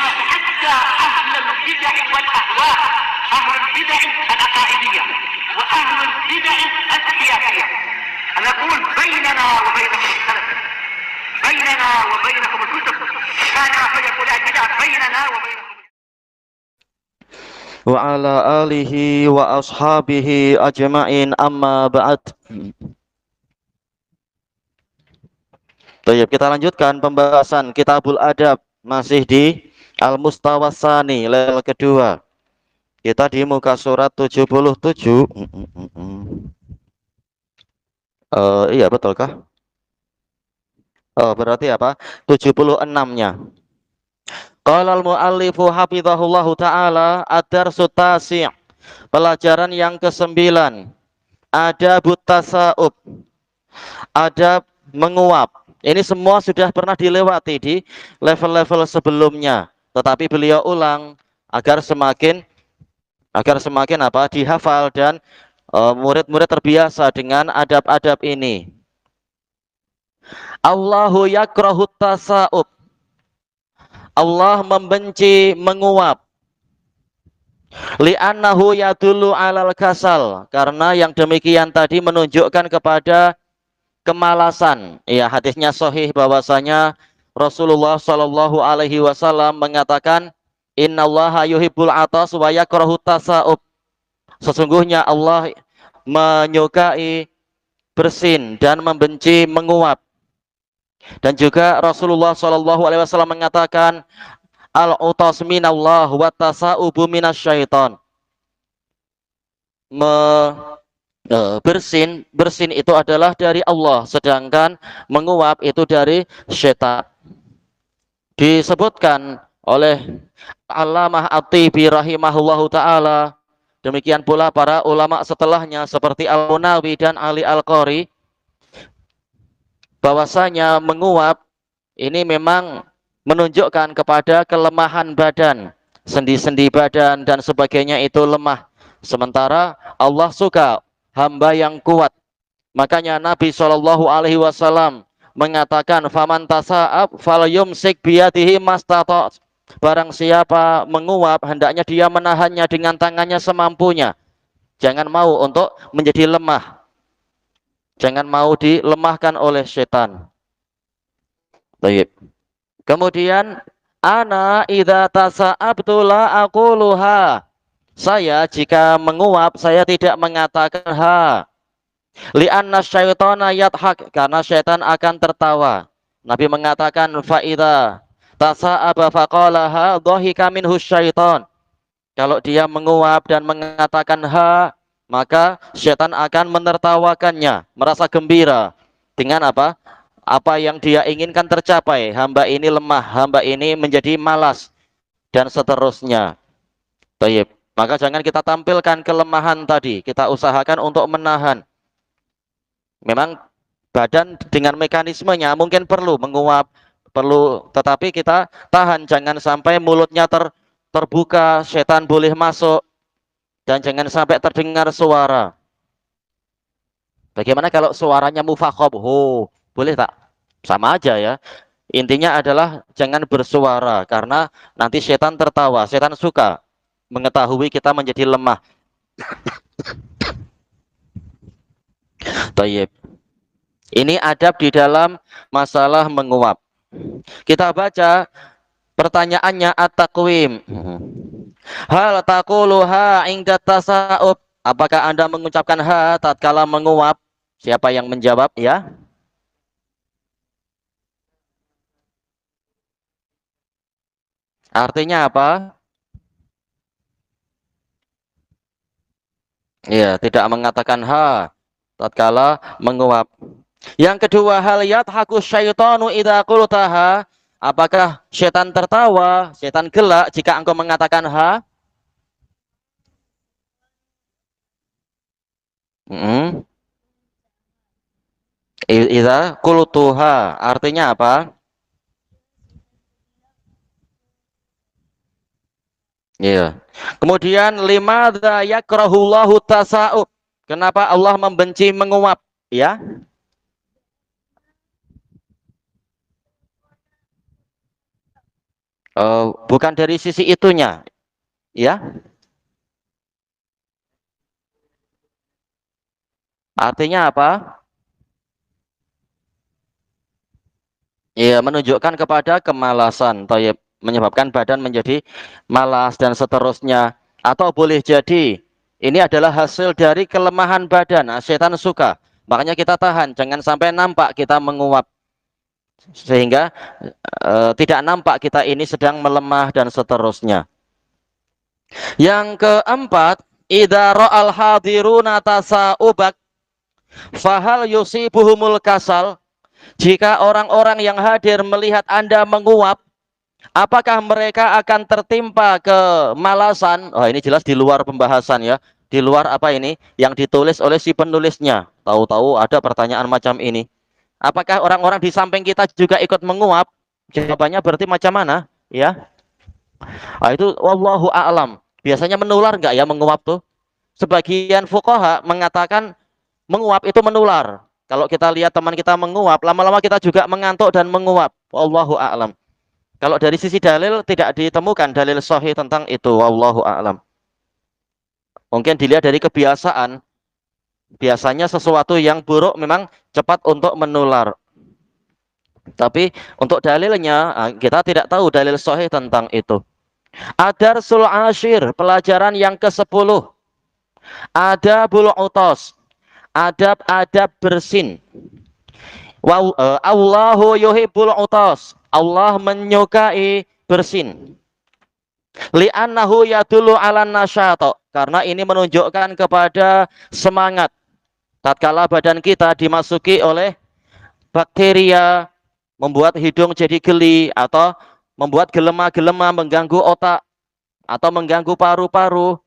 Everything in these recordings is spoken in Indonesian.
حتى أهل البدع والأهواء، أهل البدع العقائدية وأهل البدع السياسية. أنا أقول بيننا وبينكم السلف، بيننا وبينكم الكتب، كان فيقول البدع بيننا وبينكم. Wa ala alihi wa ashabihi ajma'in, amma ba'd. Baik, kita lanjutkan pembahasan Kitabul Adab, masih di Al-Mustawassani level kedua. Kita di muka surat 77. Iya, betulkah? Oh, berarti apa? 76-nya. Qala al-muallifu hafizahullahu ta'ala ad-darsu tasi'. Pelajaran yang ke-9. Adabut tasa'ub. Adab menguap. Ini semua sudah pernah dilewati di level-level sebelumnya, tetapi beliau ulang agar semakin apa? Dihafal dan murid-murid terbiasa dengan adab-adab ini. Allahu yakrahut tasa'ub. Allah membenci menguap. Li'annahu yadullu alal kasal, karena yang demikian tadi menunjukkan kepada kemalasan. Ya, hadisnya sahih bahwasanya Rasulullah Shallallahu alaihi wasallam mengatakan, innallaha yuhibbul atas wa yakrahu tasa'ub. Sesungguhnya Allah menyukai bersin dan membenci menguap. Dan juga Rasulullah Shallallahu alaihi wasallam mengatakan, al-utas minallah wa tasa'ubu minasyaiton. Bersin itu adalah dari Allah, sedangkan menguap itu dari syaitan. Disebutkan oleh Allamah At-Tibi rahimahullahu ta'ala, demikian pula para ulama setelahnya seperti Al-Munawi dan Ali Al-Qari, bahwasanya menguap ini memang menunjukkan kepada kelemahan badan, sendi-sendi badan dan sebagainya itu lemah. Sementara Allah suka hamba yang kuat. Makanya Nabi Shallallahu alaihi wasallam mengatakan, faman tasa'ab falyumsik biyadihi mastata'. Barang siapa menguap, hendaknya dia menahannya dengan tangannya semampunya. Jangan mau untuk menjadi lemah. Jangan mau dilemahkan oleh setan. Baik. Kemudian, ana idza tasa'abtu la aquluha. Saya jika menguap, saya tidak mengatakan ha. Li'anna syaitana yadhak, karena syaitan akan tertawa. Nabi mengatakan, fa idza tasa'aba faqala ha dhahika minhu syaitan. Kalau dia menguap dan mengatakan ha, maka syaitan akan menertawakannya, merasa gembira dengan apa? Apa yang dia inginkan tercapai. Hamba ini lemah, hamba ini menjadi malas, dan seterusnya. Baik. Maka jangan kita tampilkan kelemahan tadi. Kita usahakan untuk menahan. Memang badan dengan mekanismenya mungkin perlu menguap, perlu, tetapi kita tahan. Jangan sampai mulutnya terbuka, setan boleh masuk, dan jangan sampai terdengar suara. Bagaimana kalau suaranya mufakhob? Boleh tak? Sama aja ya. Intinya adalah jangan bersuara, karena nanti setan tertawa. Setan suka mengetahui kita menjadi lemah. Tayyib. Ini adab di dalam masalah menguap. Kita baca pertanyaannya at-taqwim. Hal taquluha inda tasa'ub. Apakah Anda mengucapkan ha tatkala menguap? Siapa yang menjawab ya? Artinya apa? Ya, tidak mengatakan ha tatkala menguap. Yang kedua, hal yadhaku syaitanu idza qultaha. Apakah setan tertawa, setan gelak jika engkau mengatakan ha? Idza qultuha artinya apa? Iya. Kemudian limadza yakrahullahu tasa'ub. Kenapa Allah membenci menguap? Ya. Bukan dari sisi itunya, ya. Artinya apa? Ya, menunjukkan kepada kemalasan, thayyib, menyebabkan badan menjadi malas dan seterusnya. Atau boleh jadi ini adalah hasil dari kelemahan badan. Nah, setan suka. Makanya kita tahan, jangan sampai nampak kita menguap sehingga tidak nampak kita ini sedang melemah dan seterusnya. Yang keempat, idza ra'al hadiruna tasa'ubak fahal yusibuhumul kasal. Jika orang-orang yang hadir melihat Anda menguap, apakah mereka akan tertimpa kemalasan? Oh, ini jelas di luar pembahasan ya. Di luar apa ini yang ditulis oleh si penulisnya. Tahu-tahu ada pertanyaan macam ini. Apakah orang-orang di samping kita juga ikut menguap? Jawabannya berarti macam mana? Ya. Nah, itu wallahu a'lam. Biasanya menular enggak ya menguap tuh? Sebagian fuqaha mengatakan menguap itu menular. Kalau kita lihat teman kita menguap, lama-lama kita juga mengantuk dan menguap. Wallahu a'lam. Kalau dari sisi dalil tidak ditemukan dalil sahih tentang itu. Wallahu a'lam. Mungkin dilihat dari kebiasaan. Biasanya sesuatu yang buruk memang cepat untuk menular. Tapi untuk dalilnya kita tidak tahu dalil sahih tentang itu. Adarsul Ashir, pelajaran yang ke-10. Adabul utos, adab-adab bersin. Allahu yuhibbul utos, Allah menyukai bersin. Li'annahu yadullu ala nasyato, karena ini menunjukkan kepada semangat. Tatkala badan kita dimasuki oleh bakteria, membuat hidung jadi geli, atau membuat gelema-gelema, mengganggu otak, atau mengganggu paru-paru,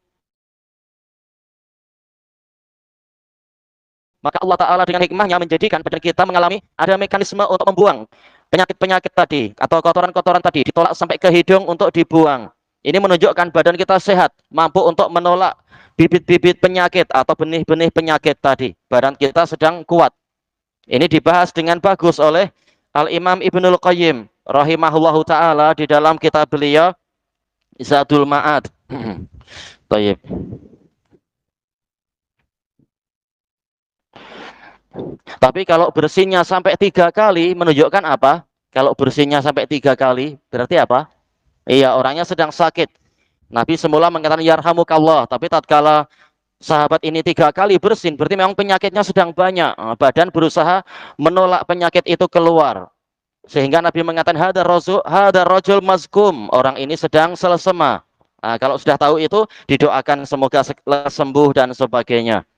maka Allah Ta'ala dengan hikmahnya menjadikan badan kita mengalami ada mekanisme untuk membuang penyakit-penyakit tadi atau kotoran-kotoran tadi, ditolak sampai ke hidung untuk dibuang. Ini menunjukkan badan kita sehat, mampu untuk menolak bibit-bibit penyakit atau benih-benih penyakit tadi. Badan kita sedang kuat. Ini dibahas dengan bagus oleh Al-Imam Ibnul Qayyim rahimahullahu ta'ala di dalam kitab beliau Zadul Ma'ad. Baik. Tapi kalau bersinnya sampai 3 kali menunjukkan apa? Kalau bersinnya sampai 3 kali berarti apa? Iya, orangnya sedang sakit. Nabi semula mengatakan yarhamukallah, tapi tatkala sahabat ini 3 kali bersin, berarti memang penyakitnya sedang banyak. Badan berusaha menolak penyakit itu keluar. Sehingga Nabi mengatakan hada rajul mazkum, orang ini sedang selesema. Nah, kalau sudah tahu itu didoakan semoga sembuh dan sebagainya.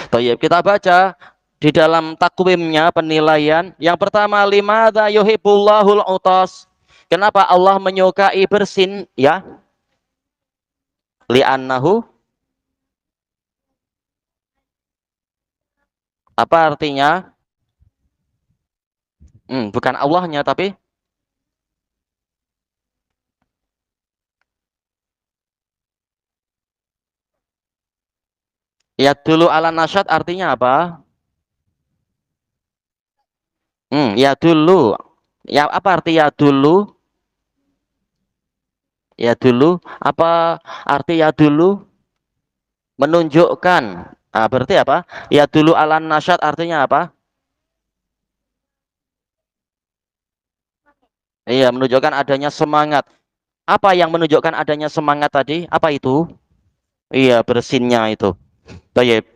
Tayyib, kita baca di dalam takwimnya penilaian. Yang pertama, limadza yuhibbullahul utas. Kenapa Allah menyukai bersin? Ya, li'annahu, apa artinya? Bukan Allahnya tapi ya dulu ala nasyad artinya apa? Ya dulu. Ya apa arti ya dulu? Ya dulu. Apa arti ya dulu? Menunjukkan. Berarti apa? Ya dulu ala nasyad artinya apa? Iya, menunjukkan adanya semangat. Apa yang menunjukkan adanya semangat tadi? Apa itu? Iya, bersinnya itu. Baik.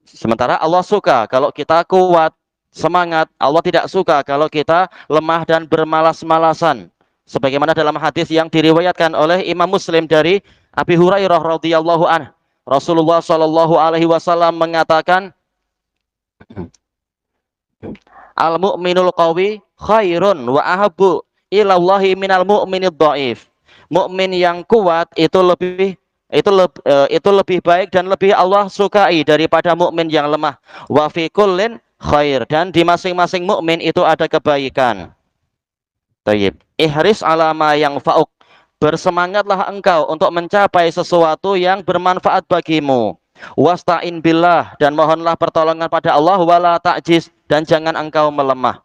Sementara Allah suka kalau kita kuat, semangat. Allah tidak suka kalau kita lemah dan bermalas-malasan. Sebagaimana dalam hadis yang diriwayatkan oleh Imam Muslim dari Abi Hurairah radhiyallahu anhu, Rasulullah Shallallahu alaihi wasallam mengatakan, al-mu'minul qawi khairun wa ahabbu ilallahi minal mu'minid dhaif. Mukmin yang kuat itu lebih baik dan lebih Allah sukai daripada mukmin yang lemah. Wa fi kullin khair, dan di masing-masing mukmin itu ada kebaikan. Tayyib. Ihris ala ma yang fa'uk. Bersemangatlah engkau untuk mencapai sesuatu yang bermanfaat bagimu. Wasta'in billah, dan mohonlah pertolongan pada Allah, wala ta'jiz, dan jangan engkau melemah.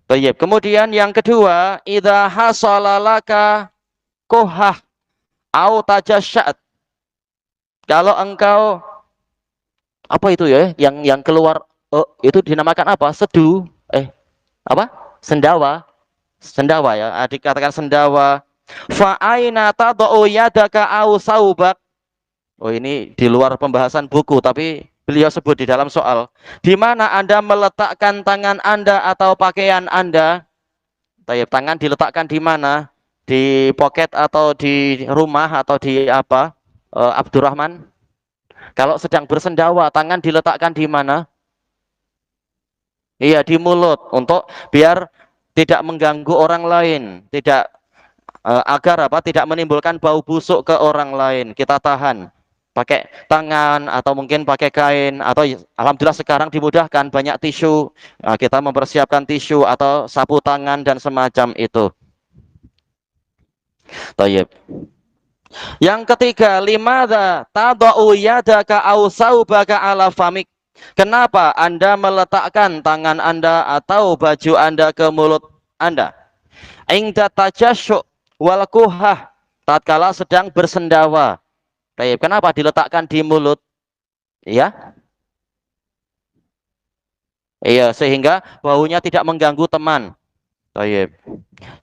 Baik. Kemudian yang kedua, idza hasalalaka kohah au tajasyat. Kalau engkau apa itu ya yang keluar itu dinamakan apa? Sedu. Apa? Sendawa. Sendawa ya. Adik katakan sendawa. Fa aina tad'u yadaka au saubak. Oh, ini di luar pembahasan buku, tapi beliau sebut di dalam soal. Di mana Anda meletakkan tangan Anda atau pakaian Anda? Tayyib, tangan diletakkan di mana? Di pocket atau di rumah atau di apa? Abdurrahman. Kalau sedang bersendawa, tangan diletakkan di mana? Iya, di mulut untuk biar tidak mengganggu orang lain, tidak agar apa? Tidak menimbulkan bau busuk ke orang lain. Kita tahan pakai tangan atau mungkin pakai kain atau alhamdulillah sekarang dimudahkan banyak tisu. Kita mempersiapkan tisu atau sapu tangan dan semacam itu. Tayyib. Yang ketiga, limadza tadau yadaka au saubaka ala famik. Kenapa Anda meletakkan tangan Anda atau baju Anda ke mulut Anda? Ingda tajasyuk wal kuhah, tatkala sedang bersendawa. Baik, kenapa diletakkan di mulut? Ya, iya, sehingga baunya tidak mengganggu teman. Baik.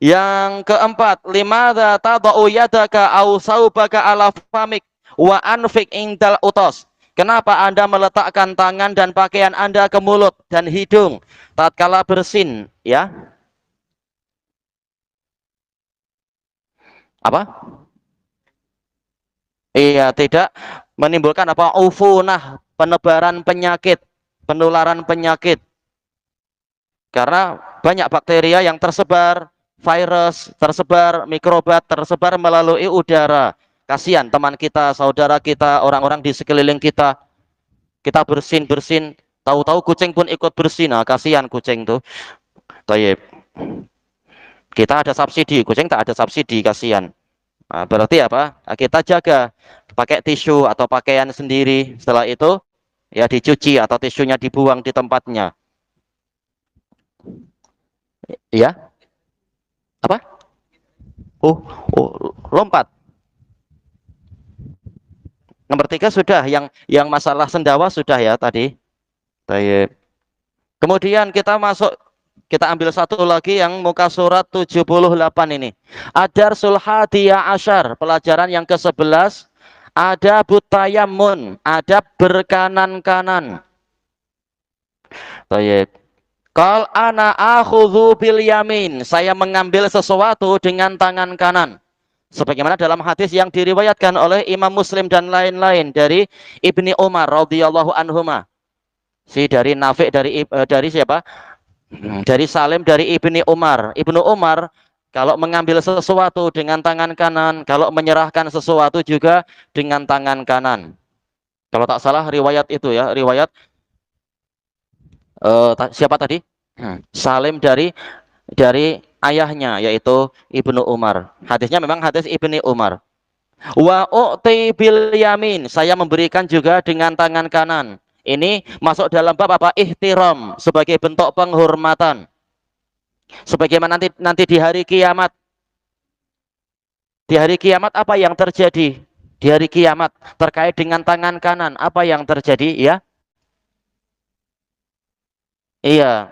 Yang keempat, limadza tadau yadaka au saubaka ala famik wa anfik indal utos. Kenapa Anda meletakkan tangan dan pakaian Anda ke mulut dan hidung tatkala bersin, ya? Apa? Iya, tidak menimbulkan apa? Ufunah, penebaran penyakit, penularan penyakit. Karena banyak bakteria yang tersebar, virus tersebar, mikrobat tersebar melalui udara. Kasihan teman kita, saudara kita, orang-orang di sekeliling kita. Kita bersin-bersin, tahu-tahu kucing pun ikut bersin. Nah, kasihan kucing tuh. Tayyib. Kita ada subsidi, kucing tak ada subsidi, kasihan. Nah, berarti apa? Nah, kita jaga pakai tisu atau pakaian sendiri. Setelah itu ya dicuci atau tisunya dibuang di tempatnya. Ya, apa? Oh, lompat. Nomor 3 sudah, yang masalah sendawa sudah ya tadi. Baik. Kemudian kita ambil satu lagi yang muka surat 78 ini. Adarsul hadiyah asyar, pelajaran yang ke-11. Ada butayamun, ada berkanan-kanan. Baik. Qal ana akhudhu bil yamin, saya mengambil sesuatu dengan tangan kanan. Sebagaimana dalam hadis yang diriwayatkan oleh Imam Muslim dan lain-lain dari Ibni Umar radhiyallahu anhuma. Dari Nafi' dari siapa? Dari Salim dari Ibni Umar. Ibnu Umar kalau mengambil sesuatu dengan tangan kanan, kalau menyerahkan sesuatu juga dengan tangan kanan. Kalau tak salah riwayat itu ya, riwayat siapa tadi? Salim dari ayahnya yaitu Ibnu Umar. Hadisnya memang hadis Ibni Umar. Wa u'ti bil yamin, saya memberikan juga dengan tangan kanan. Ini masuk dalam bab apa? Ihtiram, sebagai bentuk penghormatan. Sebagaimana nanti di hari kiamat. Di hari kiamat apa yang terjadi? Di hari kiamat terkait dengan tangan kanan, apa yang terjadi ya? Iya.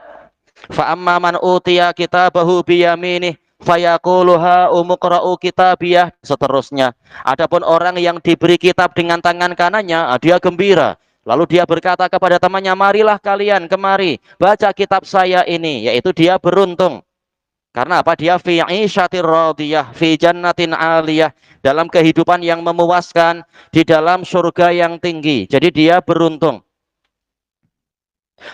Fa amma man utiya kitabahu biyaminih fayaqulu ha umqra'u kitabiyah, seterusnya. Adapun orang yang diberi kitab dengan tangan kanannya, dia gembira. Lalu dia berkata kepada temannya, marilah kalian kemari, baca kitab saya ini, yaitu dia beruntung. Karena apa? Dia fi 'isyatir radiyah, fi jannatin 'aliyah, dalam kehidupan yang memuaskan, di dalam surga yang tinggi. Jadi dia beruntung.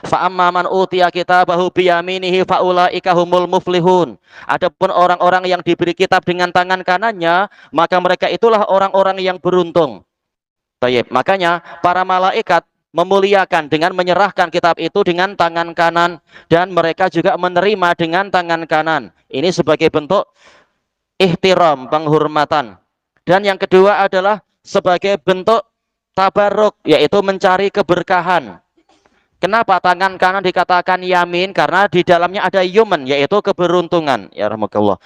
Fa amma man utiya kitabahu biyaminihi faulaika humul muflihun. Adapun orang-orang yang diberi kitab dengan tangan kanannya, maka mereka itulah orang-orang yang beruntung. Baik, makanya para malaikat memuliakan dengan menyerahkan kitab itu dengan tangan kanan, dan mereka juga menerima dengan tangan kanan. Ini sebagai bentuk ihtiram, penghormatan. Dan yang kedua adalah sebagai bentuk tabarruk, yaitu mencari keberkahan. Kenapa tangan kanan dikatakan yamin? Karena di dalamnya ada yuman, yaitu keberuntungan. Ya rahmatullah.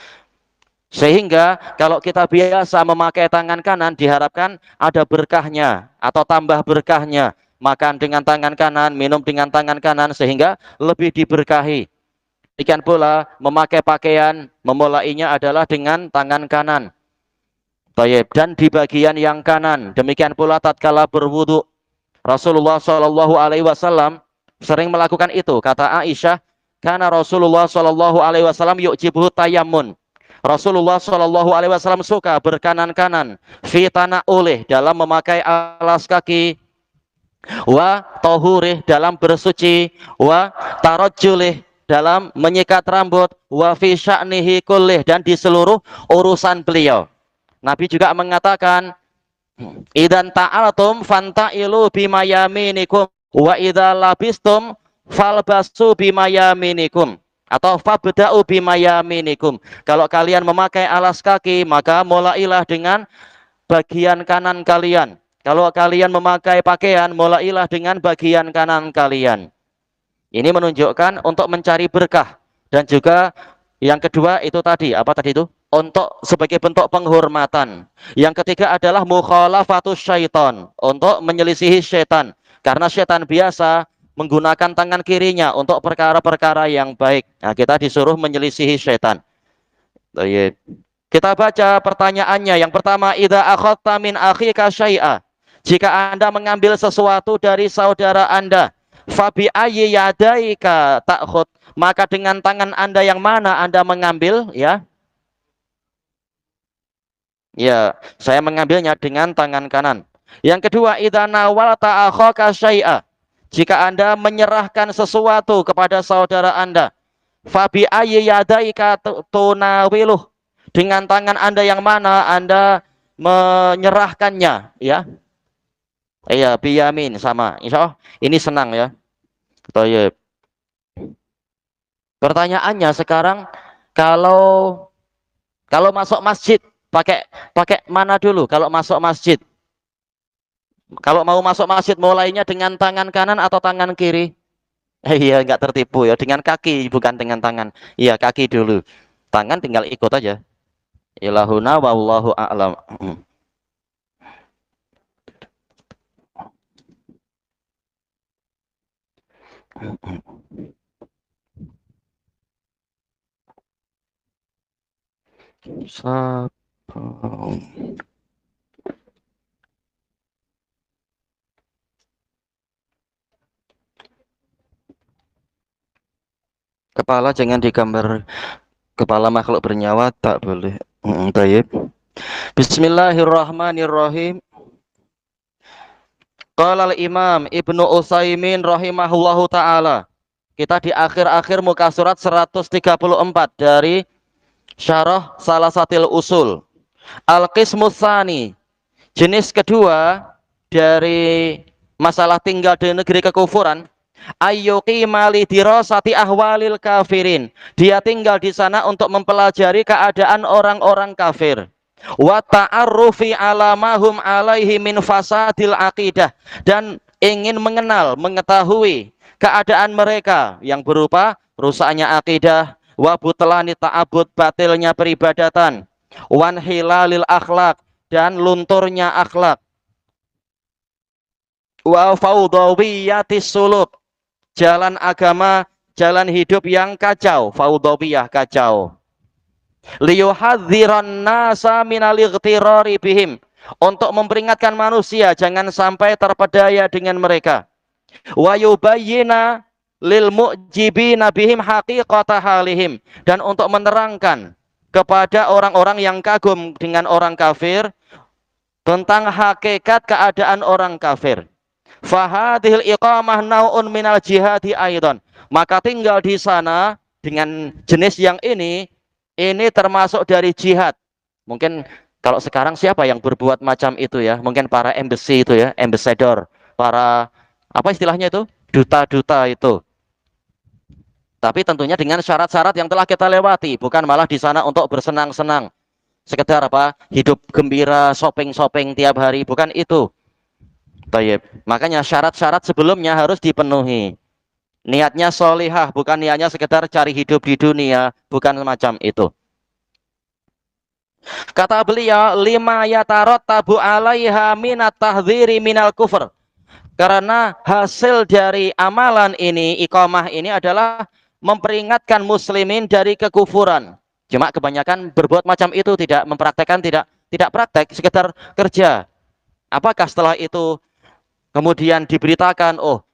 Sehingga kalau kita biasa memakai tangan kanan, diharapkan ada berkahnya atau tambah berkahnya. Makan dengan tangan kanan, minum dengan tangan kanan, sehingga lebih diberkahi. Demikian pula memakai pakaian, memulainya adalah dengan tangan kanan. Baik, dan di bagian yang kanan. Demikian pula tatkala berwudu, Rasulullah Shallallahu Alaihi Wasallam sering melakukan itu. Kata Aisyah, karena Rasulullah Shallallahu Alaihi Wasallam yu'jibuhu tayammun. Rasulullah Shallallahu Alaihi Wasallam suka berkanan-kanan, fitana oleh dalam memakai alas kaki, wa tohurih dalam bersuci, wa tarojulih dalam menyikat rambut, wa fi sya'nihi kullih dan di seluruh urusan beliau. Nabi juga mengatakan, idan ta'altum fantailu bima yaminikum wa idza labistum falbasu bima yaminikum atau fabda'u bima yaminikum. Kalau kalian memakai alas kaki, maka mulailah dengan bagian kanan kalian. Kalau kalian memakai pakaian, mulailah dengan bagian kanan kalian. Ini menunjukkan untuk mencari berkah. Dan juga yang kedua itu tadi, apa tadi itu? Untuk sebagai bentuk penghormatan. Yang ketiga adalah mukhalafatus syaitan, untuk menyelisihi syaitan. Karena syaitan biasa menggunakan tangan kirinya untuk perkara-perkara yang baik. Nah, kita disuruh menyelisihi syaitan. Kita baca pertanyaannya. Yang pertama, idza akhadta min akhika syai'a. Jika Anda mengambil sesuatu dari saudara Anda, fabi ayyi yadaika ta'khud, maka dengan tangan Anda yang mana Anda mengambil, ya? Ya, saya mengambilnya dengan tangan kanan. Yang kedua, idza nawalta akhaka syai'a. Jika Anda menyerahkan sesuatu kepada saudara Anda, fabi ayyi yadaika tunawiluh. Dengan tangan Anda yang mana Anda menyerahkannya, ya? Iya, biyamin sama. Insya Allah ini senang ya. Baik. Pertanyaannya sekarang, kalau masuk masjid pakai mana dulu kalau masuk masjid? Kalau mau masuk masjid mulainya dengan tangan kanan atau tangan kiri? Iya, nggak tertipu ya, dengan kaki bukan dengan tangan. Iya, kaki dulu. Tangan tinggal ikut aja. Ilahuna wallahu a'lam. Kepala jangan digambar, kepala makhluk bernyawa tak boleh. Baik. Bismillahirrahmanirrahim. Qala al-Imam Ibnu Utsaimin rahimahullahu taala. Kita di akhir-akhir muka surat 134 dari Syarah Salasatil Usul. Al-Qismus Tsani. Jenis kedua dari masalah tinggal di negeri kekufuran. Ayyuqima li dirasati ahwalil kafirin. Dia tinggal di sana untuk mempelajari keadaan orang-orang kafir. Wa ta'arrufi ala mahum alaihi min fasadil aqidah, dan ingin mengenal, mengetahui keadaan mereka yang berupa rusaknya akidah, wa butlani ta'abud, batilnya peribadatan, wan hilalil akhlak, dan lunturnya akhlak, wa faudawiyatis suluk, jalan agama, jalan hidup yang kacau, faudawiyah kacau. Liyuhadziran nasa minal ightirari bihim, untuk memperingatkan manusia jangan sampai terpedaya dengan mereka. Wa yubayyina lil mu'jibina bihim haqiqata halihim, dan untuk menerangkan kepada orang-orang yang kagum dengan orang kafir tentang hakikat keadaan orang kafir. Fahadhil iqamah nau'un minal jihadi aidan, maka tinggal di sana dengan jenis yang ini termasuk dari jihad. Mungkin kalau sekarang siapa yang berbuat macam itu ya? Mungkin para embassy itu ya, ambassador, para apa istilahnya itu? Duta-duta itu. Tapi tentunya dengan syarat-syarat yang telah kita lewati, bukan malah di sana untuk bersenang-senang. Sekedar apa? Hidup gembira, shopping-shopping tiap hari, bukan itu. Baik. Makanya syarat-syarat sebelumnya harus dipenuhi. Niatnya solihah, bukan niatnya sekedar cari hidup di dunia, bukan semacam itu. Kata beliau, lima yatarottabu alaiha minat tahdhiri minal kufr. Karena hasil dari amalan ini, iqamah ini adalah memperingatkan muslimin dari kekufuran. Cuma kebanyakan berbuat macam itu, tidak mempraktekkan, tidak praktek, sekedar kerja. Apakah setelah itu kemudian diberitakan, oh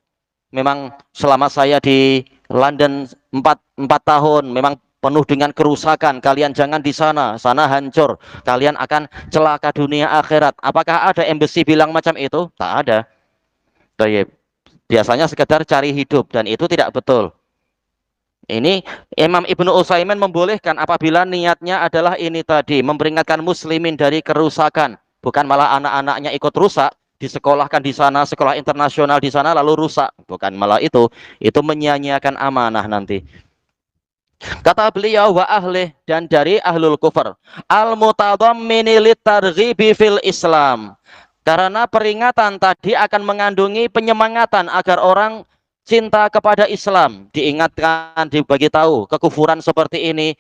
memang selama saya di London empat tahun memang penuh dengan kerusakan, kalian jangan di sana, sana hancur, kalian akan celaka dunia akhirat. Apakah ada embassy bilang macam itu? Tak ada. Baik. Biasanya sekedar cari hidup dan itu tidak betul. Ini Imam Ibnu Utsaimin membolehkan apabila niatnya adalah ini tadi, memperingatkan muslimin dari kerusakan, bukan malah anak-anaknya ikut rusak, disekolahkan di sana, sekolah internasional di sana lalu rusak, bukan malah itu menyia-nyiakan amanah nanti. Kata beliau wa ahli, dan dari ahlul kufur, al mutadammini litarghibi fil Islam. Karena peringatan tadi akan mengandungi penyemangatan agar orang cinta kepada Islam, diingatkan, dibagi tahu kekufuran seperti ini,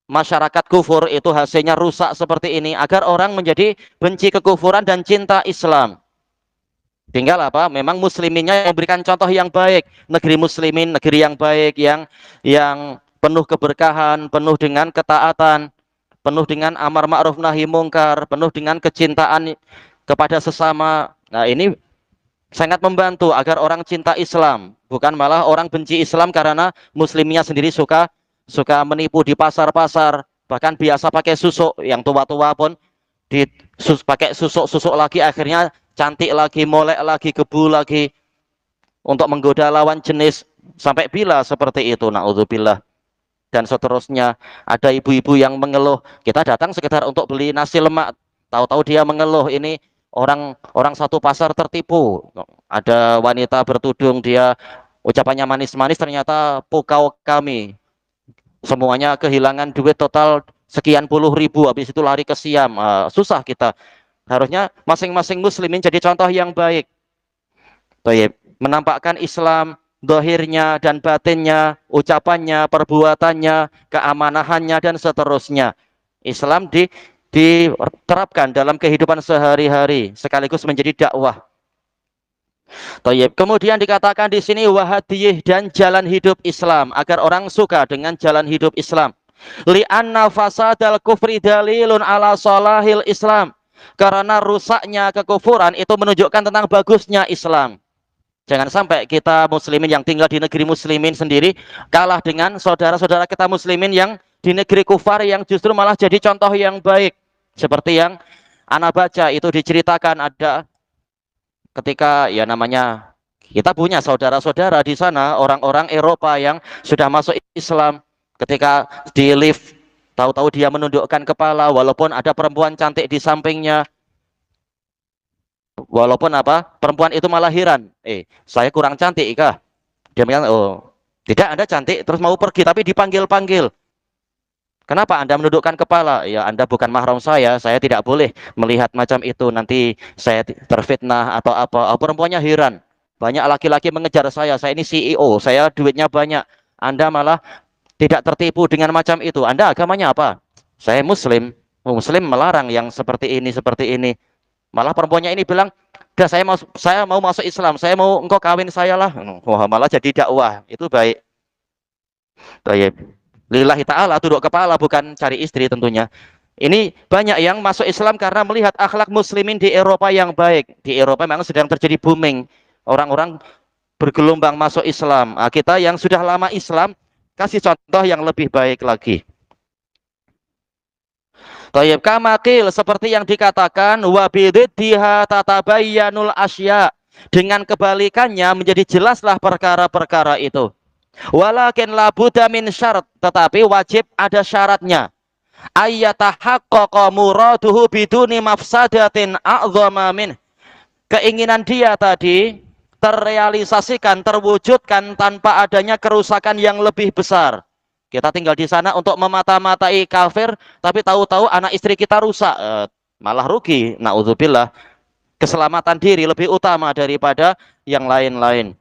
masyarakat kufur itu hasilnya rusak seperti ini, agar orang menjadi benci kekufuran dan cinta Islam. Tinggal apa? Memang musliminnya memberikan contoh yang baik, negeri muslimin, negeri yang baik, yang penuh keberkahan, penuh dengan ketaatan, penuh dengan amar ma'ruf nahi mungkar, penuh dengan kecintaan kepada sesama. Nah, ini sangat membantu agar orang cinta Islam, bukan malah orang benci Islam karena muslimnya sendiri suka menipu di pasar-pasar, bahkan biasa pakai susuk, yang tua-tua pun pakai susuk lagi, akhirnya cantik lagi, molek lagi, gebu lagi untuk menggoda lawan jenis. Sampai bila seperti itu, naudzubillah. Dan seterusnya, ada ibu-ibu yang mengeluh, kita datang sekedar untuk beli nasi lemak, tahu-tahu dia mengeluh, ini orang satu pasar tertipu. Ada wanita bertudung, dia ucapannya manis-manis, ternyata pukau kami, semuanya kehilangan duit total sekian puluh ribu, habis itu lari ke Siam. Susah kita. Harusnya masing-masing muslimin jadi contoh yang baik. Baik, menampakkan Islam dohirnya dan batinnya, ucapannya, perbuatannya, keamanahannya, dan seterusnya. Islam diterapkan dalam kehidupan sehari-hari, sekaligus menjadi dakwah. Tayyib. Kemudian dikatakan di sini wahadiyih, dan jalan hidup Islam, agar orang suka dengan jalan hidup Islam. Li'anna fasadal kufri dalilun ala salahil Islam. Karena rusaknya kekufuran itu menunjukkan tentang bagusnya Islam. Jangan sampai kita muslimin yang tinggal di negeri muslimin sendiri kalah dengan saudara-saudara kita muslimin yang di negeri kufar, yang justru malah jadi contoh yang baik. Seperti yang ana baca itu diceritakan, ada ketika ya namanya kita punya saudara-saudara di sana, orang-orang Eropa yang sudah masuk Islam, ketika di lift tahu-tahu dia menundukkan kepala walaupun ada perempuan cantik di sampingnya. Walaupun apa, perempuan itu malah heran, saya kurang cantik kah? Dia bilang, oh tidak, Anda cantik, terus mau pergi tapi dipanggil-panggil. Kenapa Anda menundukkan kepala? Ya, Anda bukan mahram saya tidak boleh melihat macam itu, nanti saya terfitnah atau apa. Perempuannya heran, banyak laki-laki mengejar saya ini CEO, saya duitnya banyak, Anda malah tidak tertipu dengan macam itu. Anda agamanya apa? Saya Muslim. Muslim melarang yang seperti ini, seperti ini. Malah perempuannya ini bilang, "Dah, saya mau masuk Islam, saya mau engkau kawin saya lah." Wah, malah jadi dakwah. Itu baik. Baik. Lillahi ta'ala, tunduk kepala, bukan cari istri tentunya. Ini banyak yang masuk Islam karena melihat akhlak muslimin di Eropa yang baik. Di Eropa memang sedang terjadi booming. Orang-orang bergelombang masuk Islam. Nah, kita yang sudah lama Islam, kasih contoh yang lebih baik lagi. Tayyib, kamakil, seperti yang dikatakan, wabididdiha tatabayyanul asya, dengan kebalikannya menjadi jelaslah perkara-perkara itu. Walakin la budda min syarat, tetapi wajib ada syaratnya. Ayyatahaqqaqa muraduhu biduni mafsadatin a'dhama min. Keinginan dia tadi terrealisasikan, terwujudkan tanpa adanya kerusakan yang lebih besar. Kita tinggal di sana untuk memata-matai kafir, tapi tahu-tahu anak istri kita rusak, malah rugi. Na'udzubillah. Keselamatan diri lebih utama daripada yang lain-lain.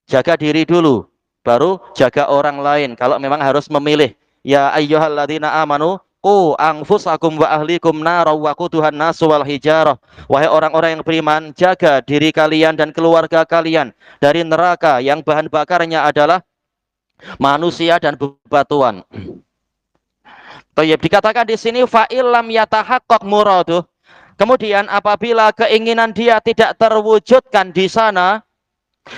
Jaga diri dulu, baru jaga orang lain. Kalau memang harus memilih. Ya ayyuhalladzina amanu qu anfusakum wa ahlikum nara wa quduhan nasu wal hijarah. Wahai orang-orang yang beriman, jaga diri kalian dan keluarga kalian dari neraka yang bahan bakarnya adalah manusia dan bebatuan. Tayyib, dikatakan di sini fa'il lam yatahaqqaq muraduh. Kemudian apabila keinginan dia tidak terwujudkan di sana,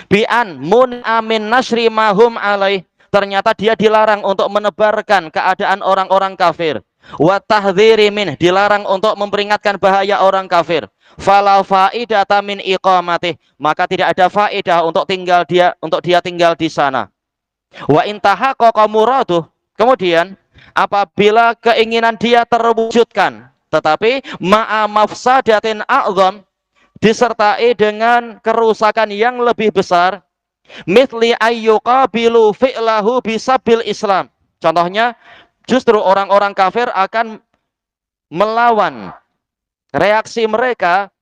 bi'an mun amin nasri mahum alaih, ternyata dia dilarang untuk menebarkan keadaan orang-orang kafir. Wa tahdhiri min, dilarang untuk memperingatkan bahaya orang kafir. Fala faidata min iqamatih, maka tidak ada faedah untuk dia tinggal di sana. Wa intahaqqaqa muraduh, kemudian apabila keinginan dia terwujudkan tetapi ma'a mafsadatin a'zam, disertai dengan kerusakan yang lebih besar, mithli ayyuqabilu fi'lahu bisabil Islam. Contohnya, justru orang-orang kafir akan melawan reaksi mereka,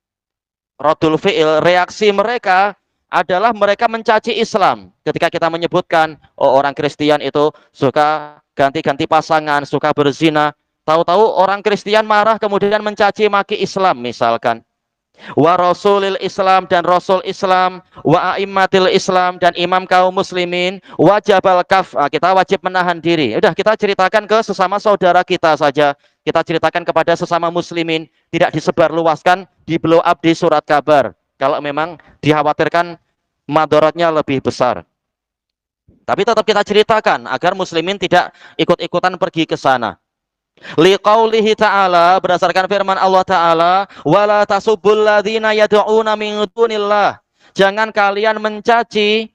radul fi'il, reaksi mereka adalah mereka mencaci Islam. Ketika kita menyebutkan, oh orang Kristen itu suka ganti-ganti pasangan, suka berzina, tahu-tahu orang Kristen marah kemudian mencaci maki Islam misalkan. Wa rasulil Islam, dan rasul Islam, wa a'immatil Islam, dan imam kaum muslimin, wajabal kaf, kita wajib menahan diri. Udah, kita ceritakan ke sesama saudara kita saja, kita ceritakan kepada sesama muslimin, tidak disebarluaskan, di blow up di surat kabar kalau memang dikhawatirkan madaratnya lebih besar. Tapi tetap kita ceritakan agar muslimin tidak ikut-ikutan pergi ke sana. Liqaulihi ta'ala, berdasarkan firman Allah Ta'ala, wala tasubbul ladzina yad'una min dunillah, jangan kalian mencaci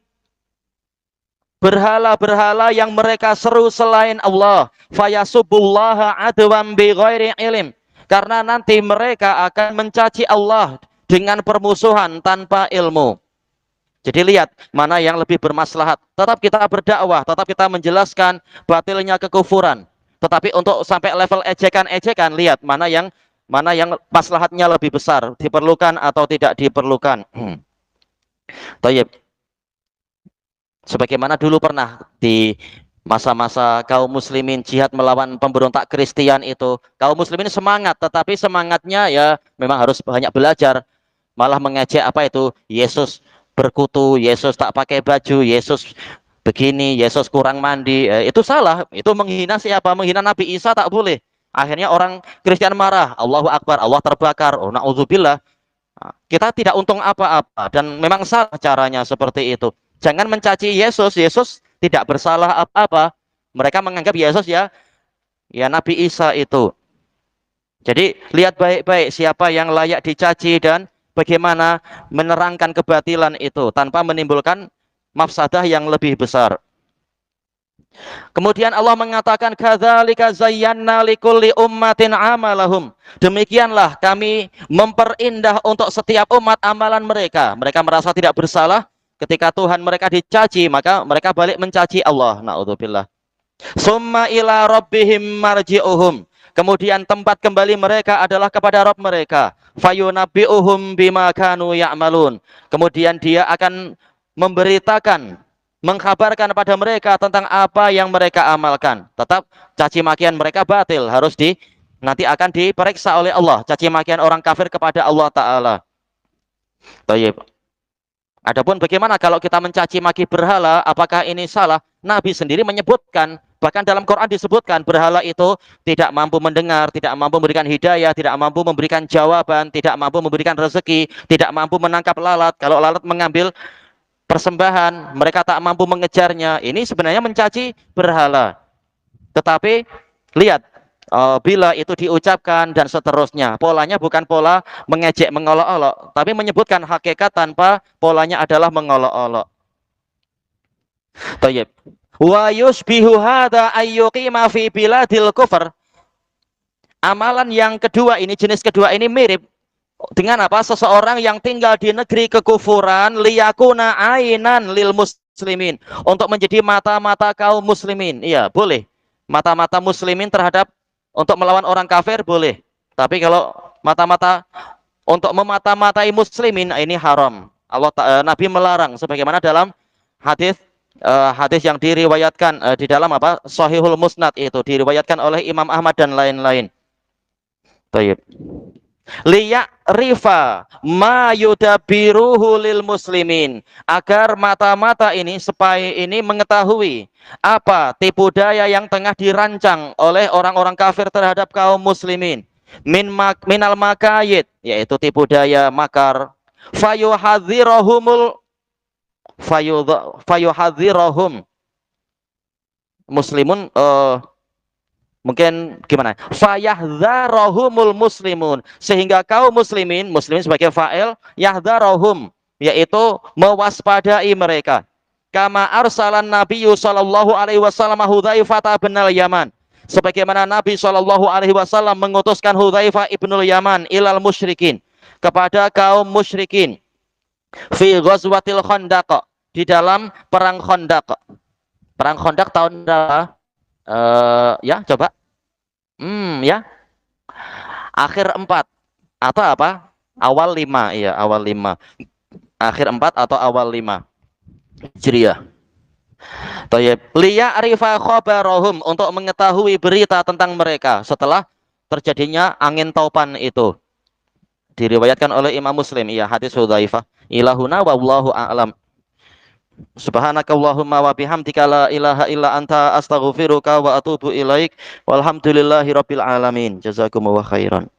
berhala-berhala yang mereka seru selain Allah, fayasubbullaha adwan bighairi ilm, karena nanti mereka akan mencaci Allah dengan permusuhan tanpa ilmu. Jadi lihat mana yang lebih bermaslahat. Tetap kita berdakwah, tetap kita menjelaskan batilnya kekufuran. Tetapi untuk sampai level ejekan-ejekan, lihat mana yang maslahatnya lebih besar, diperlukan atau tidak diperlukan. Tayyib. Sebagaimana dulu pernah di masa-masa kaum muslimin jihad melawan pemberontak Kristen itu, kaum muslimin semangat, tetapi semangatnya ya memang harus banyak belajar, malah mengejek apa itu Yesus berkutu, Yesus tak pakai baju, Yesus begini, Yesus kurang mandi, itu salah, itu menghina siapa? Menghina Nabi Isa tak boleh. Akhirnya orang Kristen marah, Allahu Akbar, Allah terbakar, oh na'udzubillah. Kita tidak untung apa-apa, dan memang salah caranya seperti itu. Jangan mencaci Yesus, Yesus tidak bersalah apa-apa. Mereka menganggap Yesus ya Nabi Isa itu. Jadi lihat baik-baik siapa yang layak dicaci dan bagaimana menerangkan kebatilan itu tanpa menimbulkan mafsadah yang lebih besar. Kemudian Allah mengatakan kadzalika zayyana likulli ummatin amalahum. Demikianlah kami memperindah untuk setiap umat amalan mereka. Mereka merasa tidak bersalah ketika Tuhan mereka dicaci, maka mereka balik mencaci Allah. Na'udzubillah. Summa ila rabbihim marji'uhum. Kemudian tempat kembali mereka adalah kepada Rabb mereka. Fayunabbi'uhum bima kanu ya'malun. Kemudian dia akan memberitakan, mengkabarkan pada mereka tentang apa yang mereka amalkan. Tetap caci makian mereka batil, nanti akan diperiksa oleh Allah. Caci makian orang kafir kepada Allah Ta'ala. Baik. Adapun bagaimana kalau kita mencaci maki berhala, apakah ini salah? Nabi sendiri menyebutkan, bahkan dalam Quran disebutkan berhala itu tidak mampu mendengar, tidak mampu memberikan hidayah, tidak mampu memberikan jawaban, tidak mampu memberikan rezeki, tidak mampu menangkap lalat. Kalau lalat mengambil persembahan, mereka tak mampu mengejarnya. Ini sebenarnya mencaci berhala. Tetapi lihat, bila itu diucapkan dan seterusnya, polanya bukan pola mengejek, mengolok-olok, tapi menyebutkan hakikat tanpa polanya adalah mengolok-olok. Tayyib. Wa yusbihu hadza ayyuqima fi biladil kufr. Amalan yang kedua ini, jenis kedua ini mirip dengan apa? Seseorang yang tinggal di negeri kekufuran, liyakuna ainan lil muslimin, untuk menjadi mata-mata kaum muslimin. Iya, boleh. Mata-mata muslimin terhadap untuk melawan orang kafir boleh. Tapi kalau mata-mata untuk memata-matai muslimin, ini haram. Nabi melarang sebagaimana dalam hadis yang diriwayatkan di dalam apa? Shahihul Musnad, itu diriwayatkan oleh Imam Ahmad dan lain-lain. Baik. Rifa ma yudabiruhu lil muslimin, agar mata-mata ini, supaya ini mengetahui apa tipu daya yang tengah dirancang oleh orang-orang kafir terhadap kaum muslimin, minal makayid, yaitu tipu daya makar, fayuhadzirahumul fayuhadzirahum muslimun, mungkin gimana? Fayahdharahumul muslimun, sehingga kaum muslimin sebagai fa'il, yahdharahum, yaitu mewaspadai mereka. Kama arsalan nabiyyu sallallahu alaihi wasallam Hudzaifah bin al-Yaman, sebagaimana Nabi sallallahu alaihi wasallam mengutuskan Hudzaifah ibnul Yaman ilal musyrikin, kepada kaum musyrikin, fi ghazwatil Khandaq, di dalam perang Khandaq. Perang Khandaq tahun berapa? Ya, coba. Ya. Akhir 4 atau apa? Awal 5, ya, awal 5. Akhir 4 atau awal 5 Hijriah. Thayyib. Liya'rifa khabarahum, untuk mengetahui berita tentang mereka setelah terjadinya angin taupan itu. Diriwayatkan oleh Imam Muslim, ya, hadis Hudzaifah. Ilahuna wallahu a'lam. Subhanakallahumma wa bihamdika la ilaha illa anta astaghfiruka wa atubu ilaik. Walhamdulillahirabbil alamin. Jazakumullahu khairan.